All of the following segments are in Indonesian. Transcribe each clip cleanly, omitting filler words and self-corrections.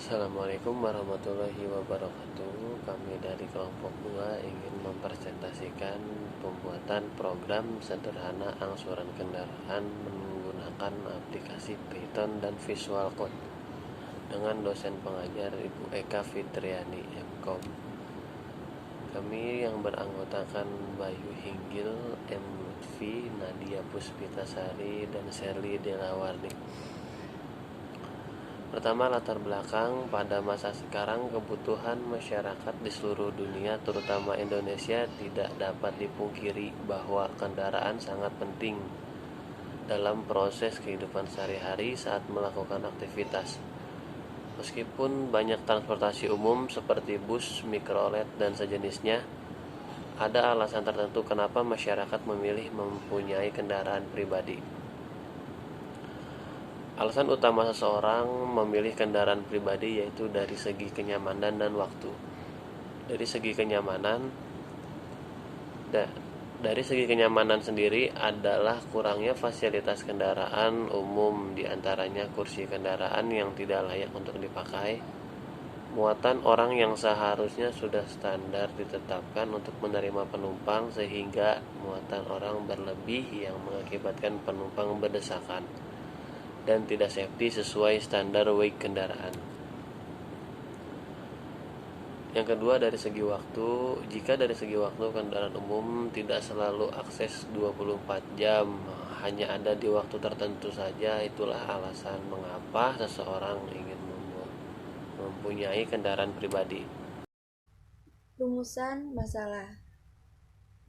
Assalamualaikum warahmatullahi wabarakatuh. Kami dari kelompok 2 ingin mempresentasikan pembuatan program sederhana angsuran kendaraan menggunakan aplikasi Python dan Visual Code dengan dosen pengajar Ibu Eka Fitriani MKOM. Kami yang beranggotakan Bayu Hinggil, M. Lutfi, Nadia Puspitasari, dan Sherly Delawarni. Pertama, latar belakang. Pada masa sekarang, kebutuhan masyarakat di seluruh dunia, terutama Indonesia, tidak dapat dipungkiri bahwa kendaraan sangat penting dalam proses kehidupan sehari-hari saat melakukan aktivitas. Meskipun banyak transportasi umum seperti bus, mikrolet, dan sejenisnya, ada alasan tertentu kenapa masyarakat memilih mempunyai kendaraan pribadi. Alasan utama seseorang memilih kendaraan pribadi yaitu dari segi kenyamanan dan waktu. Dari segi kenyamanan sendiri adalah kurangnya fasilitas kendaraan umum, diantaranya kursi kendaraan yang tidak layak untuk dipakai, muatan orang yang seharusnya sudah standar ditetapkan untuk menerima penumpang sehingga muatan orang berlebih yang mengakibatkan penumpang berdesakan dan tidak safety sesuai standar weight kendaraan. Yang kedua, dari segi waktu. Jika dari segi waktu, kendaraan umum tidak selalu akses 24 jam, hanya ada di waktu tertentu saja. Itulah alasan mengapa seseorang ingin mempunyai kendaraan pribadi. Rumusan masalah.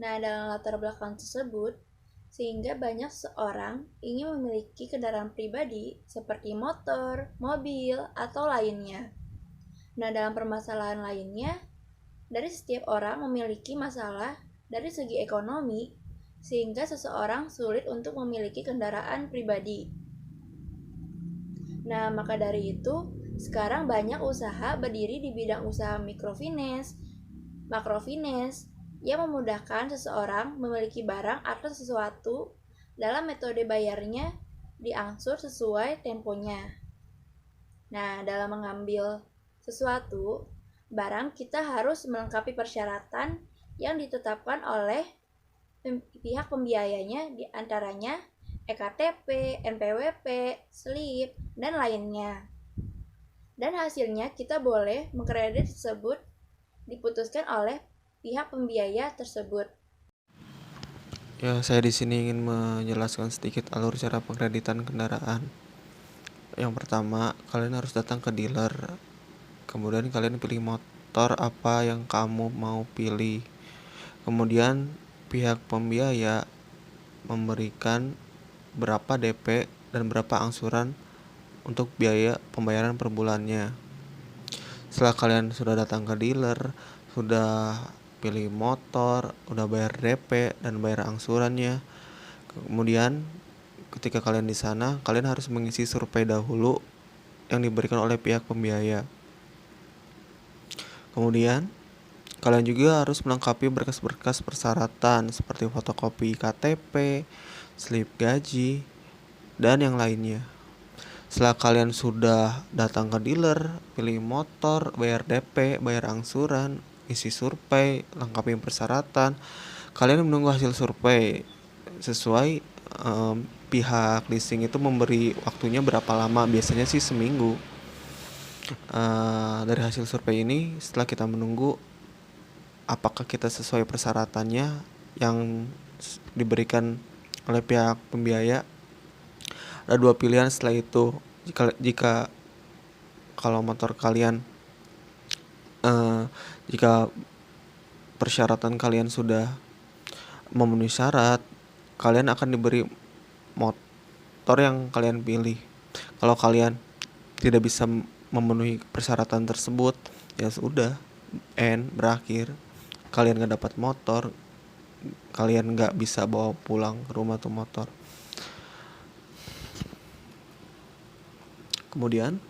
Nah, dalam latar belakang tersebut, sehingga banyak seorang ingin memiliki kendaraan pribadi seperti motor, mobil, atau lainnya. Nah, dalam permasalahan lainnya, dari setiap orang memiliki masalah dari segi ekonomi, sehingga seseorang sulit untuk memiliki kendaraan pribadi. Nah, maka dari itu, sekarang banyak usaha berdiri di bidang usaha microfinance, makrofinance, yang memudahkan seseorang memiliki barang atau sesuatu dalam metode bayarnya diangsur sesuai temponya. Nah, dalam mengambil sesuatu, barang kita harus melengkapi persyaratan yang ditetapkan oleh pihak pembiayanya, diantaranya EKTP, NPWP, SLIP, dan lainnya. Dan hasilnya kita boleh mengkredit tersebut diputuskan oleh pihak pembiaya tersebut. Ya, saya di sini ingin menjelaskan sedikit alur cara pengkreditan kendaraan. Yang pertama, kalian harus datang ke dealer. Kemudian kalian pilih motor apa yang kamu mau pilih. Kemudian pihak pembiaya memberikan berapa DP dan berapa angsuran untuk biaya pembayaran per bulannya. Setelah kalian sudah datang ke dealer, sudah pilih motor, udah bayar DP dan bayar angsurannya, kemudian ketika kalian di sana, kalian harus mengisi survei dahulu yang diberikan oleh pihak pembiaya. Kemudian kalian juga harus melengkapi berkas-berkas persyaratan seperti fotokopi KTP, slip gaji, dan yang lainnya. Setelah kalian sudah datang ke dealer, pilih motor, bayar DP, bayar angsuran, isi survei, lengkapi persyaratan, kalian menunggu hasil survei. Sesuai pihak leasing itu memberi waktunya berapa lama, biasanya sih seminggu. Dari hasil survei ini, setelah kita menunggu apakah kita sesuai persyaratannya yang diberikan oleh pihak pembiaya, ada dua pilihan setelah itu. Jika kalau motor kalian jika persyaratan kalian sudah memenuhi syarat, kalian akan diberi motor yang kalian pilih. Kalau kalian tidak bisa memenuhi persyaratan tersebut, ya sudah, berakhir. Kalian gak dapat motor, kalian gak bisa bawa pulang ke rumah tuh motor. Kemudian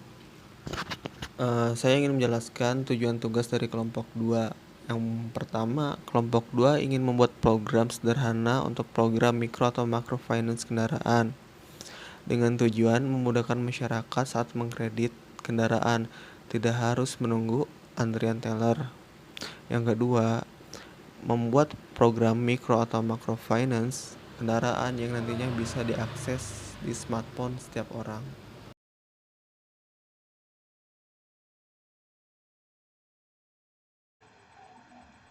saya ingin menjelaskan tujuan tugas dari kelompok 2. Yang pertama, kelompok 2 ingin membuat program sederhana untuk program mikro atau makrofinance kendaraan dengan tujuan memudahkan masyarakat saat mengkredit kendaraan. tidak harus menunggu antrian teller. Yang kedua, membuat program mikro atau microfinance kendaraan yang nantinya bisa diakses di smartphone setiap orang.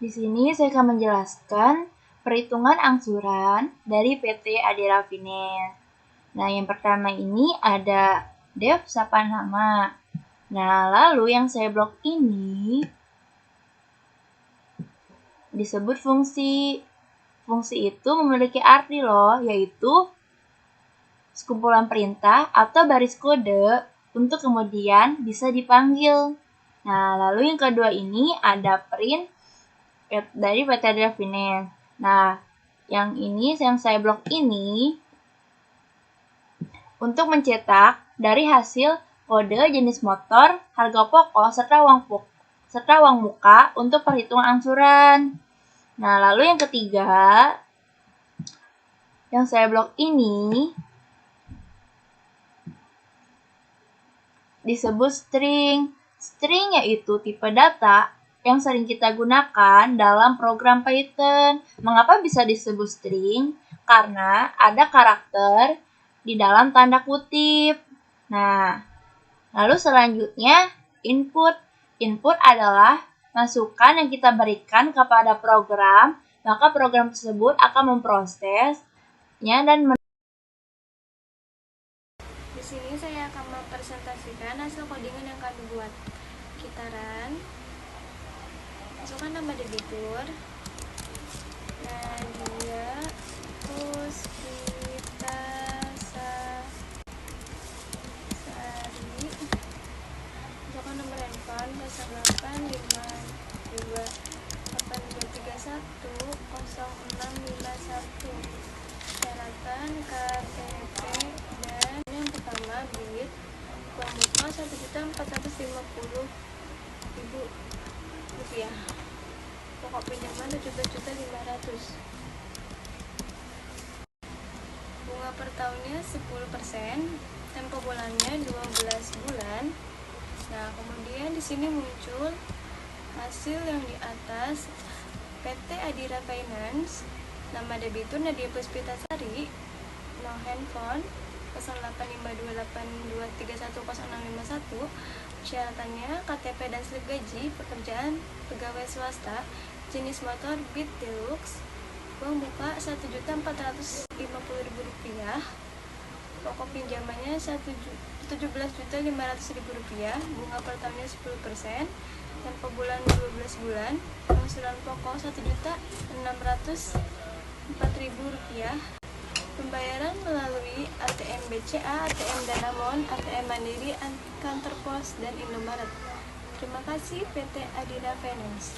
Di sini saya akan menjelaskan perhitungan angsuran dari PT Adira Finance. Nah, yang pertama ini ada Dev Sapanama. Nah, lalu yang saya blok ini disebut fungsi. Fungsi itu memiliki arti loh, yaitu sekumpulan perintah atau baris kode untuk kemudian bisa dipanggil. Nah, lalu yang kedua ini ada print dari PT Adira Finance. Nah, yang saya blok ini untuk mencetak dari hasil kode jenis motor, harga pokok, serta uang muka untuk perhitungan angsuran. Nah, lalu yang ketiga, yang saya blok ini disebut string. String yaitu tipe data yang sering kita gunakan dalam program Python. Mengapa bisa disebut string? Karena ada karakter di dalam tanda kutip. Nah, lalu selanjutnya input. Input adalah masukan yang kita berikan kepada program, maka program tersebut akan memprosesnya dan Di sini saya akan mempresentasikan hasil codingan yang kami buat. Kitaran, masukkan nama debitur, Nadia Puspita Sari, masukkan nomor handphone 0852810651, syaratan KTP dan yang pertama bit uang muka Rp1.450.000, pokok pinjaman Rp17.500.000, bunga per tahunnya 10%, tempo bulannya 12 bulan. Nah, kemudian di sini muncul hasil yang di atas. PT Adira Finance, nama debitur Nadia Puspita Sari, nomor handphone 085282310651, syaratannya KTP dan slip gaji, pekerjaan pegawai swasta, jenis motor Beat Deluxe, uang muka Rp1.450.000, pokok pinjamannya Rp17.500.000, bunga per tahunnya 10%, tempo bulan 12 bulan, angsuran pokok Rp1.604.000, pembayaran melalui ATM BCA, ATM Danamon, ATM Mandiri, kantor pos, dan Indomaret. Terima kasih PT Adira Finance.